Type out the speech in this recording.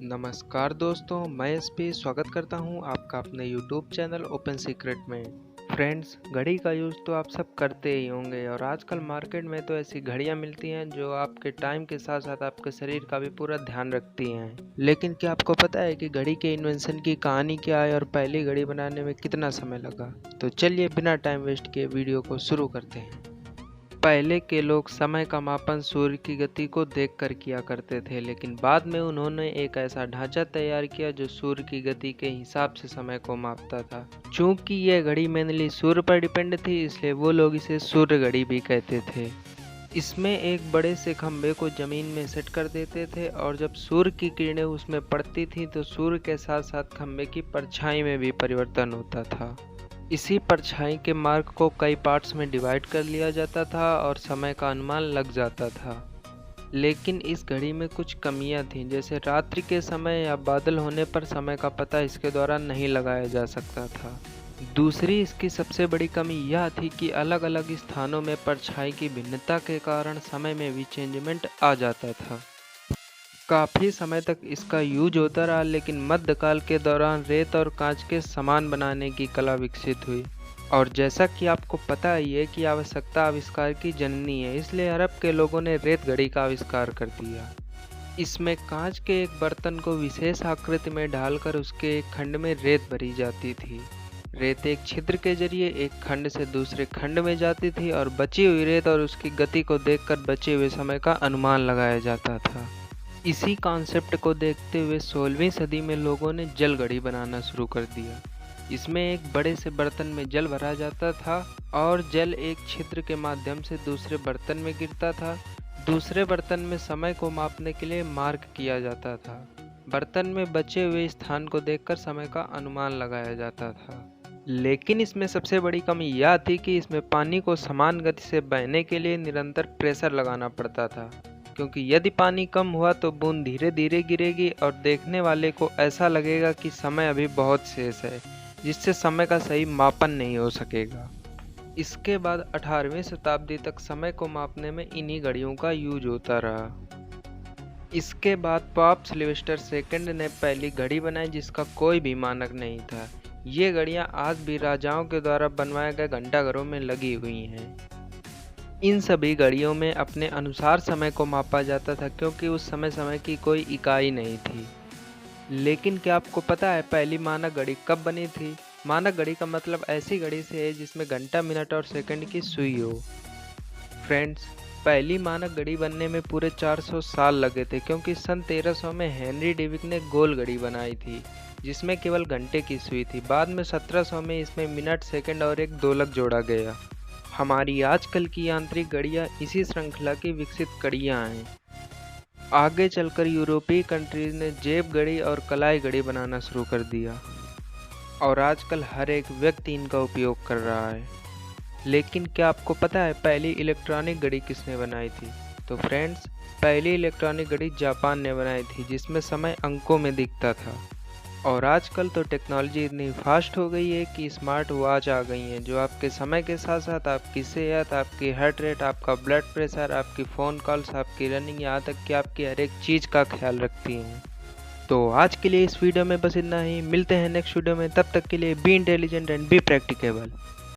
नमस्कार दोस्तों, मैं एसपी स्वागत करता हूं आपका अपने यूट्यूब चैनल ओपन सीक्रेट में। फ्रेंड्स, घड़ी का यूज़ तो आप सब करते ही होंगे और आजकल मार्केट में तो ऐसी घड़ियां मिलती हैं जो आपके टाइम के साथ साथ आपके शरीर का भी पूरा ध्यान रखती हैं। लेकिन क्या आपको पता है कि घड़ी के इन्वेंशन की कहानी क्या है और पहली घड़ी बनाने में कितना समय लगा? तो चलिए बिना टाइम वेस्ट किए वीडियो को शुरू करते हैं। पहले के लोग समय का मापन सूर्य की गति को देखकर किया करते थे, लेकिन बाद में उन्होंने एक ऐसा ढांचा तैयार किया जो सूर्य की गति के हिसाब से समय को मापता था। चूंकि यह घड़ी मेनली सूर्य पर डिपेंड थी, इसलिए वो लोग इसे सूर्य घड़ी भी कहते थे। इसमें एक बड़े से खंभे को जमीन में सेट कर देते थे और जब सूर्य की किरणें उसमें पड़ती थी तो सूर्य के साथ साथ खंभे की परछाई में भी परिवर्तन होता था। इसी परछाई के मार्ग को कई पार्ट्स में डिवाइड कर लिया जाता था और समय का अनुमान लग जाता था। लेकिन इस घड़ी में कुछ कमियां थीं, जैसे रात्रि के समय या बादल होने पर समय का पता इसके द्वारा नहीं लगाया जा सकता था। दूसरी इसकी सबसे बड़ी कमी यह थी कि अलग अलग स्थानों में परछाई की भिन्नता के कारण समय में भी चेंजमेंट आ जाता था। काफ़ी समय तक इसका यूज होता रहा, लेकिन मध्यकाल के दौरान रेत और कांच के सामान बनाने की कला विकसित हुई। और जैसा कि आपको पता ही है कि आवश्यकता आविष्कार की जननी है, इसलिए अरब के लोगों ने रेत घड़ी का आविष्कार कर दिया। इसमें कांच के एक बर्तन को विशेष आकृति में ढालकर उसके एक खंड में रेत भरी जाती थी। रेत एक छिद्र के जरिए एक खंड से दूसरे खंड में जाती थी और बची हुई रेत और उसकी गति को देखकर बचे हुए समय का अनुमान लगाया जाता था। इसी कॉन्सेप्ट को देखते हुए 16वीं सदी में लोगों ने जल घड़ी बनाना शुरू कर दिया। इसमें एक बड़े से बर्तन में जल भरा जाता था और जल एक छिद्र के माध्यम से दूसरे बर्तन में गिरता था। दूसरे बर्तन में समय को मापने के लिए मार्क किया जाता था। बर्तन में बचे हुए स्थान को देखकर समय का अनुमान लगाया जाता था। लेकिन इसमें सबसे बड़ी कमी यह थी कि इसमें पानी को समान गति से बहने के लिए निरंतर प्रेशर लगाना पड़ता था, क्योंकि यदि पानी कम हुआ तो बूंद धीरे धीरे गिरेगी और देखने वाले को ऐसा लगेगा कि समय अभी बहुत शेष है, जिससे समय का सही मापन नहीं हो सकेगा। इसके बाद 18वीं शताब्दी तक समय को मापने में इन्हीं घड़ियों का यूज होता रहा। इसके बाद पॉप सिल्वेस्टर सेकंड ने पहली घड़ी बनाई, जिसका कोई भी मानक नहीं था। ये घड़ियां आज भी राजाओं के द्वारा बनवाए गए घंटाघरों में लगी हुई हैं। इन सभी घड़ियों में अपने अनुसार समय को मापा जाता था, क्योंकि उस समय समय की कोई इकाई नहीं थी। लेकिन क्या आपको पता है पहली मानक घड़ी कब बनी थी? मानक घड़ी का मतलब ऐसी घड़ी से है जिसमें घंटा, मिनट और सेकंड की सुई हो। फ्रेंड्स, पहली मानक घड़ी बनने में पूरे 400 साल लगे थे, क्योंकि सन 1300 में हेनरी डेविक ने गोल घड़ी बनाई थी जिसमें केवल घंटे की सुई थी। बाद में 1700 में इसमें मिनट, सेकंड और एक दोलक जोड़ा गया। हमारी आजकल की यांत्रिक घड़ियां इसी श्रृंखला की विकसित कड़ियां हैं। आगे चलकर यूरोपीय कंट्रीज ने जेब घड़ी और कलाई घड़ी बनाना शुरू कर दिया और आजकल हर एक व्यक्ति इनका उपयोग कर रहा है। लेकिन क्या आपको पता है पहली इलेक्ट्रॉनिक घड़ी किसने बनाई थी? तो फ्रेंड्स, पहली इलेक्ट्रॉनिक घड़ी जापान ने बनाई थी, जिसमें समय अंकों में दिखता था। और आजकल तो टेक्नोलॉजी इतनी फास्ट हो गई है कि स्मार्ट वॉच आ गई हैं जो आपके समय के साथ साथ आपकी सेहत, आपकी हार्ट रेट, आपका ब्लड प्रेशर, आपकी फ़ोन कॉल्स, आपकी रनिंग, यहाँ तक कि आपकी हर एक चीज़ का ख्याल रखती हैं। तो आज के लिए इस वीडियो में बस इतना ही। मिलते हैं नेक्स्ट वीडियो में, तब तक के लिए be intelligent and be practicable.